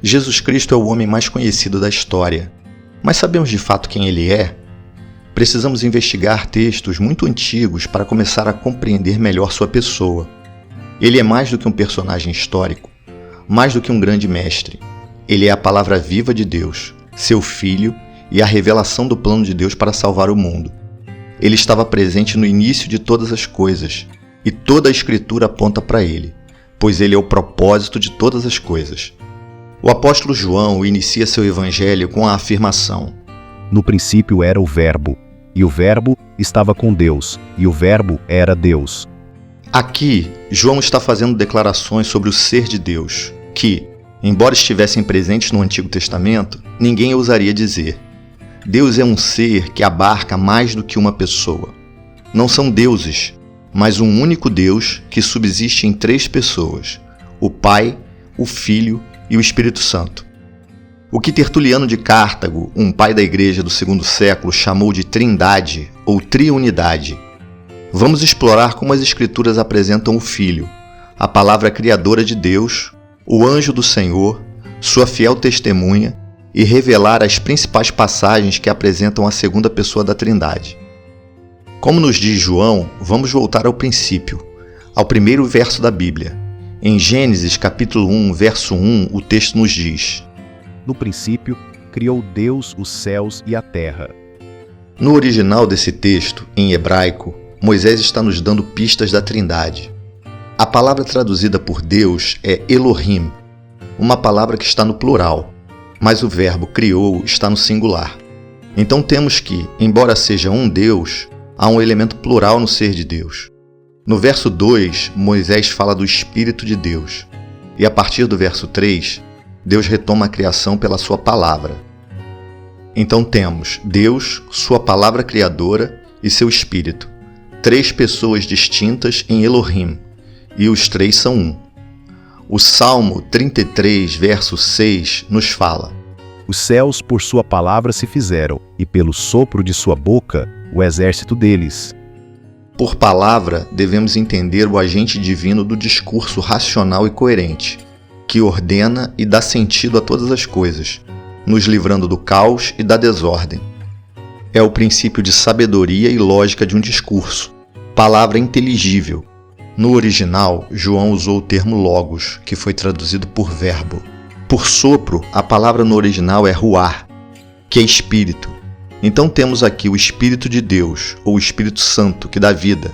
Jesus Cristo é o homem mais conhecido da história. Mas sabemos de fato quem ele é? Precisamos investigar textos muito antigos para começar a compreender melhor sua pessoa. Ele é mais do que um personagem histórico, mais do que um grande mestre. Ele é a palavra viva de Deus, seu Filho e a revelação do plano de Deus para salvar o mundo. Ele estava presente no início de todas as coisas, e toda a Escritura aponta para ele, pois ele é o propósito de todas as coisas. O apóstolo João inicia seu evangelho com a afirmação: No princípio era o Verbo, e o Verbo estava com Deus, e o Verbo era Deus. Aqui, João está fazendo declarações sobre o ser de Deus, que, embora estivessem presentes no Antigo Testamento, ninguém ousaria dizer. Deus é um ser que abarca mais do que uma pessoa. Não são deuses, mas um único Deus que subsiste em 3 pessoas: o Pai, o Filho e o Espírito Santo. O que Tertuliano de Cartago, um pai da igreja do segundo século, chamou de trindade ou triunidade. Vamos explorar como as Escrituras apresentam o Filho, a palavra criadora de Deus, o anjo do Senhor, sua fiel testemunha, e revelar as principais passagens que apresentam a segunda pessoa da Trindade. Como nos diz João, vamos voltar ao princípio, ao primeiro verso da Bíblia. Em Gênesis capítulo 1, verso 1, o texto nos diz: No princípio, criou Deus os céus e a terra. No original desse texto, em hebraico, Moisés está nos dando pistas da Trindade. A palavra traduzida por Deus é Elohim, uma palavra que está no plural, mas o verbo criou está no singular. Então temos que, embora seja um Deus, há um elemento plural no ser de Deus. No verso 2, Moisés fala do Espírito de Deus, e a partir do verso 3, Deus retoma a criação pela sua palavra. Então temos Deus, sua palavra criadora e seu Espírito, 3 pessoas distintas em Elohim, e os 3 são um. O Salmo 33, verso 6, nos fala: Os céus por sua palavra se fizeram, e pelo sopro de sua boca, o exército deles. Por palavra, devemos entender o agente divino do discurso racional e coerente, que ordena e dá sentido a todas as coisas, nos livrando do caos e da desordem. É o princípio de sabedoria e lógica de um discurso, palavra inteligível. No original, João usou o termo logos, que foi traduzido por verbo. Por sopro, a palavra no original é ruar, que é espírito. Então temos aqui o Espírito de Deus, ou Espírito Santo, que dá vida.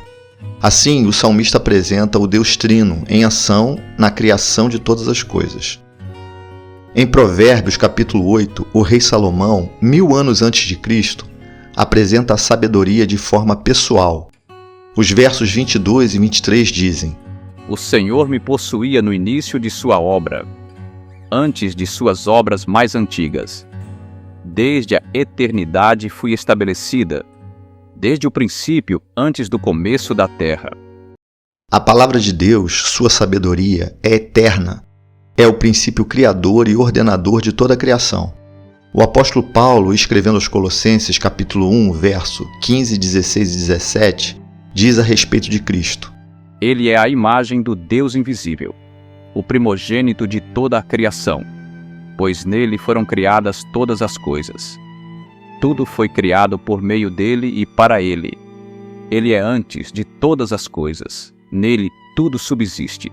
Assim, o salmista apresenta o Deus Trino em ação na criação de todas as coisas. Em Provérbios capítulo 8, o rei Salomão, 1000 anos antes de Cristo, apresenta a sabedoria de forma pessoal. Os versos 22 e 23 dizem: O Senhor me possuía no início de sua obra, antes de suas obras mais antigas. Desde a eternidade fui estabelecida, desde o princípio, antes do começo da terra. A palavra de Deus, sua sabedoria, é eterna. É o princípio criador e ordenador de toda a criação. O apóstolo Paulo, escrevendo aos Colossenses, capítulo 1, verso 15, 16 e 17, diz a respeito de Cristo: Ele é a imagem do Deus invisível, o primogênito de toda a criação, pois nele foram criadas todas as coisas. Tudo foi criado por meio dele e para ele. Ele é antes de todas as coisas. Nele tudo subsiste.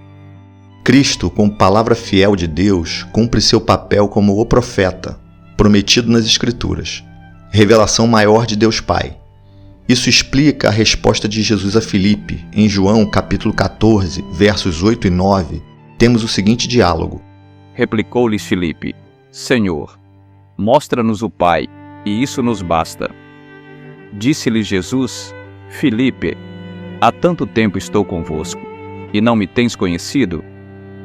Cristo, como palavra fiel de Deus, cumpre seu papel como o profeta, prometido nas Escrituras, revelação maior de Deus Pai. Isso explica a resposta de Jesus a Filipe. Em João capítulo 14, versos 8 e 9, temos o seguinte diálogo: Replicou-lhes Filipe: Senhor, mostra-nos o Pai, e isso nos basta. Disse-lhe Jesus: Filipe, há tanto tempo estou convosco, e não me tens conhecido?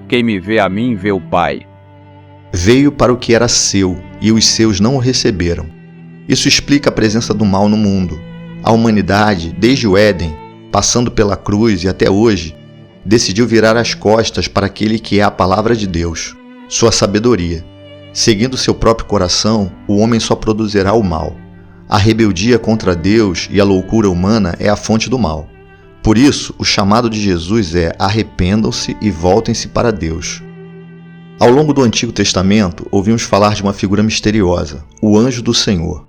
Quem me vê a mim vê o Pai. Veio para o que era seu, e os seus não o receberam. Isso explica a presença do mal no mundo. A humanidade, desde o Éden, passando pela cruz e até hoje, decidiu virar as costas para aquele que é a palavra de Deus, sua sabedoria. Seguindo seu próprio coração, o homem só produzirá o mal. A rebeldia contra Deus e a loucura humana é a fonte do mal. Por isso, o chamado de Jesus é: arrependam-se e voltem-se para Deus. Ao longo do Antigo Testamento, ouvimos falar de uma figura misteriosa, o anjo do Senhor.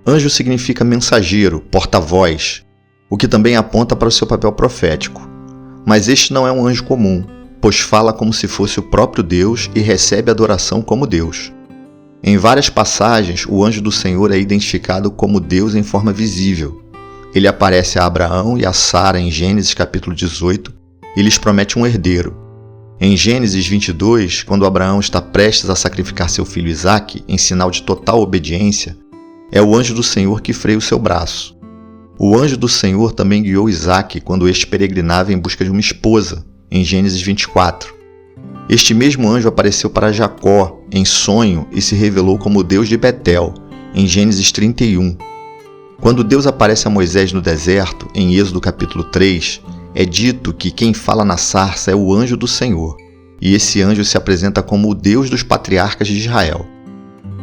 Anjo significa mensageiro, porta-voz, o que também aponta para o seu papel profético. Mas este não é um anjo comum, pois fala como se fosse o próprio Deus e recebe adoração como Deus. Em várias passagens, o anjo do Senhor é identificado como Deus em forma visível. Ele aparece a Abraão e a Sara em Gênesis capítulo 18 e lhes promete um herdeiro. Em Gênesis 22, quando Abraão está prestes a sacrificar seu filho Isaque, em sinal de total obediência, é o anjo do Senhor que freia o seu braço. O anjo do Senhor também guiou Isaque quando este peregrinava em busca de uma esposa, em Gênesis 24. Este mesmo anjo apareceu para Jacó, em sonho, e se revelou como o Deus de Betel, em Gênesis 31. Quando Deus aparece a Moisés no deserto, em Êxodo capítulo 3, é dito que quem fala na sarça é o anjo do Senhor, e esse anjo se apresenta como o Deus dos patriarcas de Israel.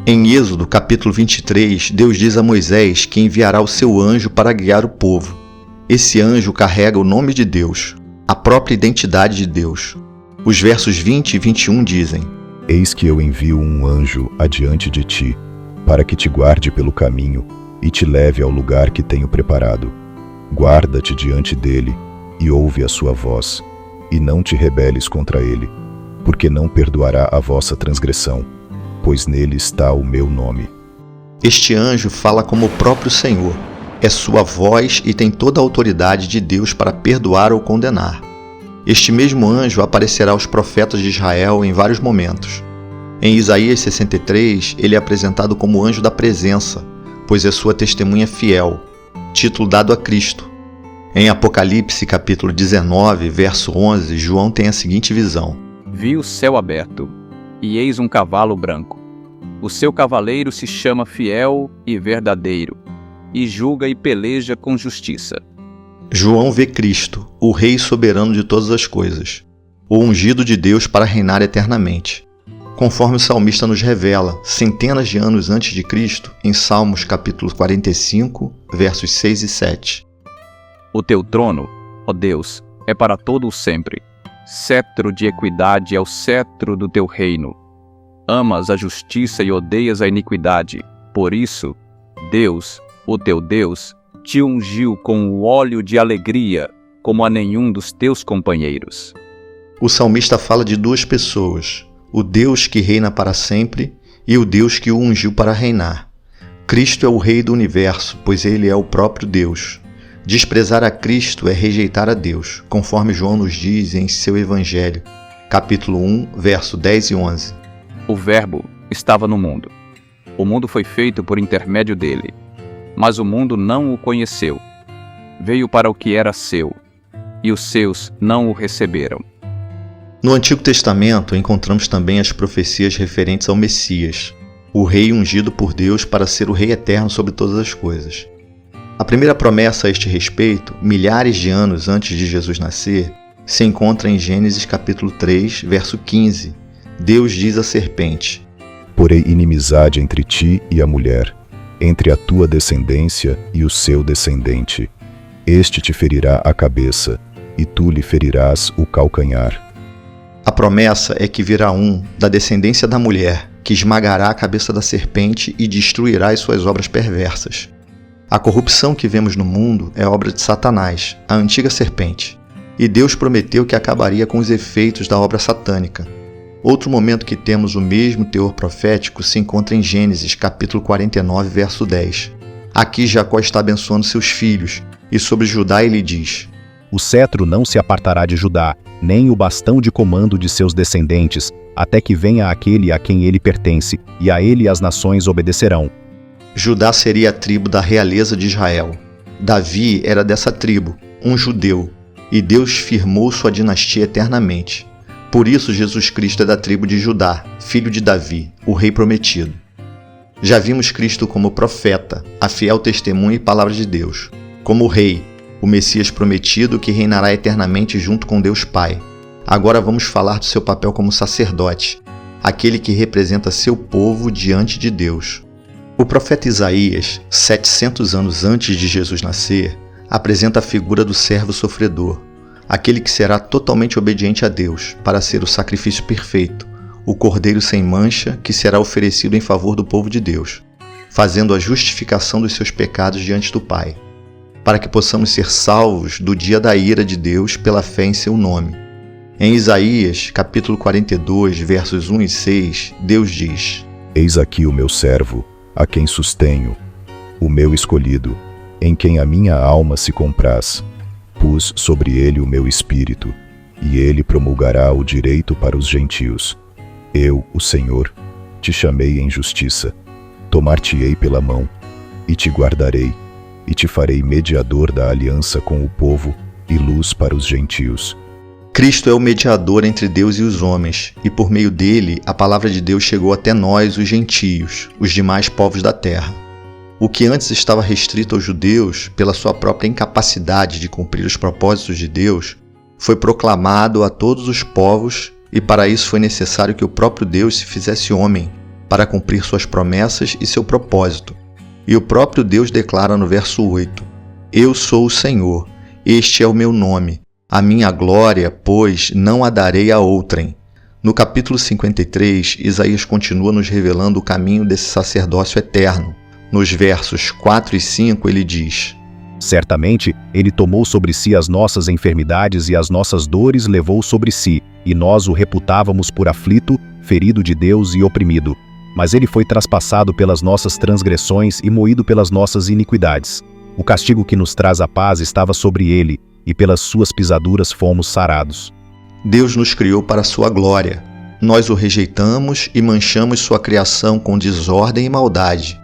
Em Êxodo capítulo 23, Deus diz a Moisés que enviará o seu anjo para guiar o povo. Esse anjo carrega o nome de Deus, a própria identidade de Deus. Os versos 20 e 21 dizem: Eis que eu envio um anjo adiante de ti, para que te guarde pelo caminho e te leve ao lugar que tenho preparado. Guarda-te diante dele e ouve a sua voz, e não te rebeles contra ele, porque não perdoará a vossa transgressão, pois nele está o meu nome. Este anjo fala como o próprio Senhor, é sua voz e tem toda a autoridade de Deus para perdoar ou condenar. Este mesmo anjo aparecerá aos profetas de Israel em vários momentos. Em Isaías 63, ele é apresentado como anjo da presença, pois é sua testemunha fiel, título dado a Cristo. Em Apocalipse capítulo 19, verso 11, João tem a seguinte visão: Vi o céu aberto, e eis um cavalo branco. O seu cavaleiro se chama Fiel e Verdadeiro, e julga e peleja com justiça. João vê Cristo, o Rei soberano de todas as coisas, o ungido de Deus para reinar eternamente. Conforme o salmista nos revela, centenas de anos antes de Cristo, em Salmos capítulo 45, versos 6 e 7. O teu trono, ó Deus, é para todo o sempre. Cetro de equidade é o cetro do teu reino. Amas a justiça e odeias a iniquidade. Por isso, Deus, o teu Deus, te ungiu com o óleo de alegria, como a nenhum dos teus companheiros. O salmista fala de duas pessoas, o Deus que reina para sempre e o Deus que o ungiu para reinar. Cristo é o Rei do universo, pois ele é o próprio Deus. Desprezar a Cristo é rejeitar a Deus, conforme João nos diz em seu Evangelho, capítulo 1, verso 10 e 11. O Verbo estava no mundo. O mundo foi feito por intermédio dele, mas o mundo não o conheceu. Veio para o que era seu, e os seus não o receberam. No Antigo Testamento encontramos também as profecias referentes ao Messias, o Rei ungido por Deus para ser o Rei eterno sobre todas as coisas. A primeira promessa a este respeito, milhares de anos antes de Jesus nascer, se encontra em Gênesis capítulo 3, verso 15. Deus diz à serpente: Porei inimizade entre ti e a mulher, entre a tua descendência e o seu descendente. Este te ferirá a cabeça, e tu lhe ferirás o calcanhar. A promessa é que virá um, da descendência da mulher, que esmagará a cabeça da serpente e destruirá as suas obras perversas. A corrupção que vemos no mundo é obra de Satanás, a antiga serpente, e Deus prometeu que acabaria com os efeitos da obra satânica. Outro momento que temos o mesmo teor profético se encontra em Gênesis, capítulo 49, verso 10. Aqui Jacó está abençoando seus filhos, e sobre Judá ele diz: O cetro não se apartará de Judá, nem o bastão de comando de seus descendentes, até que venha aquele a quem ele pertence, e a ele as nações obedecerão. Judá seria a tribo da realeza de Israel. Davi era dessa tribo, um judeu, e Deus firmou sua dinastia eternamente. Por isso Jesus Cristo é da tribo de Judá, filho de Davi, o rei prometido. Já vimos Cristo como profeta, a fiel testemunha e palavra de Deus, como rei, o Messias prometido que reinará eternamente junto com Deus Pai. Agora vamos falar do seu papel como sacerdote, aquele que representa seu povo diante de Deus. O profeta Isaías, 700 anos antes de Jesus nascer, apresenta a figura do servo sofredor, aquele que será totalmente obediente a Deus para ser o sacrifício perfeito, o Cordeiro sem mancha que será oferecido em favor do povo de Deus, fazendo a justificação dos seus pecados diante do Pai, para que possamos ser salvos do dia da ira de Deus pela fé em seu nome. Em Isaías, capítulo 42, versos 1 e 6, Deus diz: Eis aqui o meu servo, a quem sustenho, o meu escolhido, em quem a minha alma se compraz. Pus sobre ele o meu espírito, e ele promulgará o direito para os gentios. Eu, o Senhor, te chamei em justiça, tomar-te-ei pela mão, e te guardarei, e te farei mediador da aliança com o povo e luz para os gentios. Cristo é o mediador entre Deus e os homens, e por meio dele a palavra de Deus chegou até nós, os gentios, os demais povos da terra. O que antes estava restrito aos judeus, pela sua própria incapacidade de cumprir os propósitos de Deus, foi proclamado a todos os povos, e para isso foi necessário que o próprio Deus se fizesse homem, para cumprir suas promessas e seu propósito. E o próprio Deus declara no verso 8: Eu sou o Senhor, este é o meu nome. A minha glória, pois, não a darei a outrem. No capítulo 53, Isaías continua nos revelando o caminho desse sacerdócio eterno. Nos versos 4 e 5, ele diz: Certamente, ele tomou sobre si as nossas enfermidades e as nossas dores levou sobre si, e nós o reputávamos por aflito, ferido de Deus e oprimido. Mas ele foi traspassado pelas nossas transgressões e moído pelas nossas iniquidades. O castigo que nos traz a paz estava sobre ele, e pelas suas pisaduras fomos sarados. Deus nos criou para a sua glória. Nós o rejeitamos e manchamos sua criação com desordem e maldade.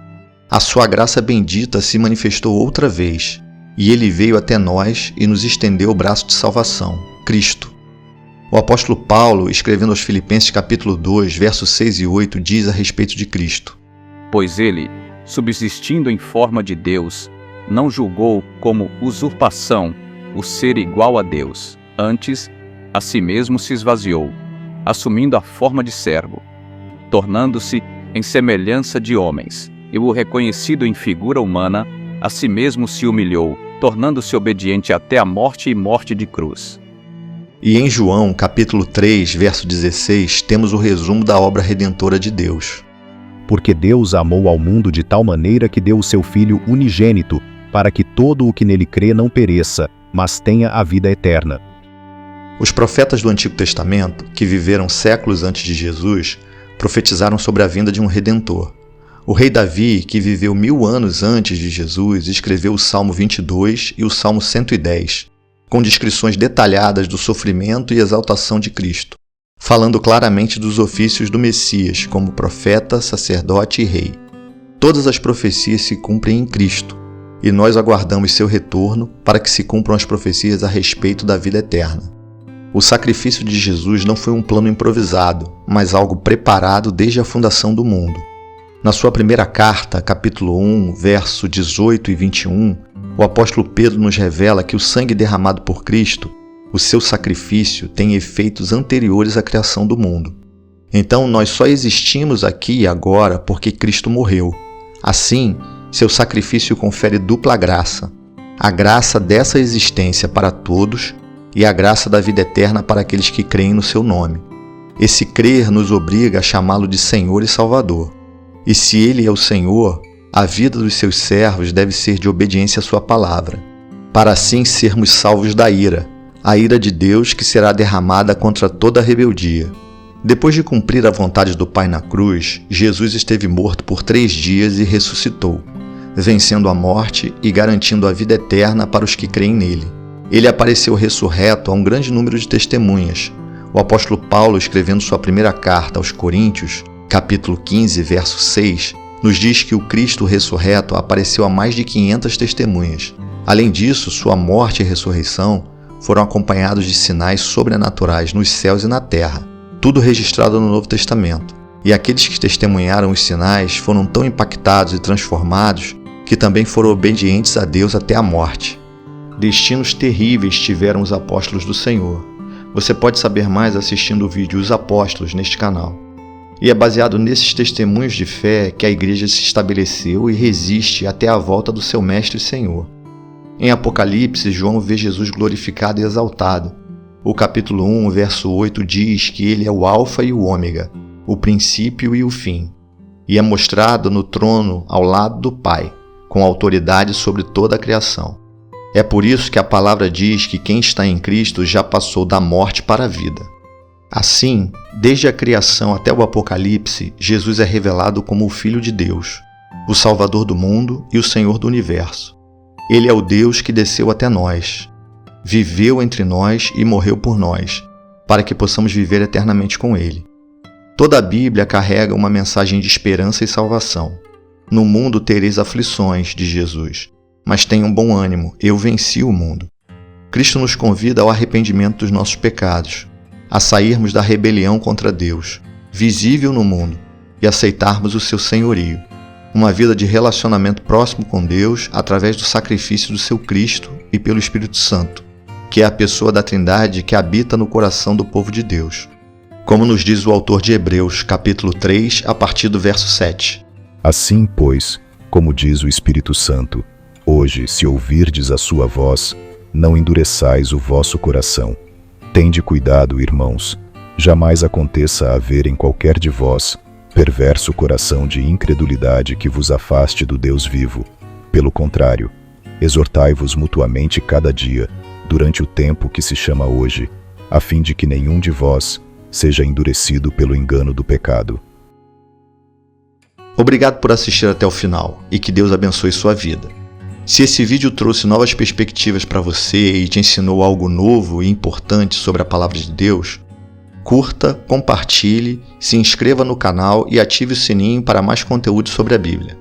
A sua graça bendita se manifestou outra vez, e ele veio até nós e nos estendeu o braço de salvação, Cristo. O apóstolo Paulo, escrevendo aos Filipenses capítulo 2, versos 6 e 8, diz a respeito de Cristo: Pois ele, subsistindo em forma de Deus, não julgou como usurpação o ser igual a Deus. Antes, a si mesmo se esvaziou, assumindo a forma de servo, tornando-se em semelhança de homens, e o reconhecido em figura humana, a si mesmo se humilhou, tornando-se obediente até a morte e morte de cruz. E em João, capítulo 3, verso 16, temos o resumo da obra redentora de Deus. Porque Deus amou ao mundo de tal maneira que deu o seu Filho unigênito, para que todo o que nele crê não pereça, mas tenha a vida eterna. Os profetas do Antigo Testamento, que viveram séculos antes de Jesus, profetizaram sobre a vinda de um Redentor. O rei Davi, que viveu 1000 anos antes de Jesus, escreveu o Salmo 22 e o Salmo 110, com descrições detalhadas do sofrimento e exaltação de Cristo, falando claramente dos ofícios do Messias, como profeta, sacerdote e rei. Todas as profecias se cumprem em Cristo, e nós aguardamos seu retorno para que se cumpram as profecias a respeito da vida eterna. O sacrifício de Jesus não foi um plano improvisado, mas algo preparado desde a fundação do mundo. Na sua primeira carta, capítulo 1, verso 18 e 21, o apóstolo Pedro nos revela que o sangue derramado por Cristo, o seu sacrifício, tem efeitos anteriores à criação do mundo. Então, nós só existimos aqui e agora porque Cristo morreu. Assim, seu sacrifício confere dupla graça: a graça dessa existência para todos e a graça da vida eterna para aqueles que creem no seu nome. Esse crer nos obriga a chamá-lo de Senhor e Salvador. E se Ele é o Senhor, a vida dos seus servos deve ser de obediência à sua palavra, para assim sermos salvos da ira, a ira de Deus que será derramada contra toda a rebeldia. Depois de cumprir a vontade do Pai na cruz, Jesus esteve morto por 3 dias e ressuscitou, vencendo a morte e garantindo a vida eterna para os que creem nele. Ele apareceu ressurreto a um grande número de testemunhas. O apóstolo Paulo, escrevendo sua primeira carta aos Coríntios, capítulo 15, verso 6, nos diz que o Cristo ressurreto apareceu a mais de 500 testemunhas. Além disso, sua morte e ressurreição foram acompanhados de sinais sobrenaturais nos céus e na terra, tudo registrado no Novo Testamento. E aqueles que testemunharam os sinais foram tão impactados e transformados que também foram obedientes a Deus até a morte. Destinos terríveis tiveram os apóstolos do Senhor. Você pode saber mais assistindo o vídeo Os Apóstolos neste canal. E é baseado nesses testemunhos de fé que a igreja se estabeleceu e resiste até a volta do seu Mestre e Senhor. Em Apocalipse, João vê Jesus glorificado e exaltado. O capítulo 1, verso 8 diz que ele é o Alfa e o Ômega, o princípio e o fim, e é mostrado no trono ao lado do Pai, com autoridade sobre toda a criação. É por isso que a palavra diz que quem está em Cristo já passou da morte para a vida. Assim, desde a criação até o Apocalipse, Jesus é revelado como o Filho de Deus, o Salvador do mundo e o Senhor do universo. Ele é o Deus que desceu até nós, viveu entre nós e morreu por nós, para que possamos viver eternamente com Ele. Toda a Bíblia carrega uma mensagem de esperança e salvação. No mundo tereis aflições, diz Jesus, mas tenham bom ânimo, eu venci o mundo. Cristo nos convida ao arrependimento dos nossos pecados, a sairmos da rebelião contra Deus, visível no mundo, e aceitarmos o seu senhorio. Uma vida de relacionamento próximo com Deus através do sacrifício do seu Cristo e pelo Espírito Santo, que é a pessoa da Trindade que habita no coração do povo de Deus. Como nos diz o autor de Hebreus, capítulo 3, a partir do verso 7. Assim, pois, como diz o Espírito Santo, hoje, se ouvirdes a sua voz, não endureçais o vosso coração. Tende cuidado, irmãos, jamais aconteça haver em qualquer de vós perverso coração de incredulidade que vos afaste do Deus vivo. Pelo contrário, exortai-vos mutuamente cada dia, durante o tempo que se chama hoje, a fim de que nenhum de vós seja endurecido pelo engano do pecado. Obrigado por assistir até o final e que Deus abençoe sua vida. Se esse vídeo trouxe novas perspectivas para você e te ensinou algo novo e importante sobre a Palavra de Deus, curta, compartilhe, se inscreva no canal e ative o sininho para mais conteúdo sobre a Bíblia.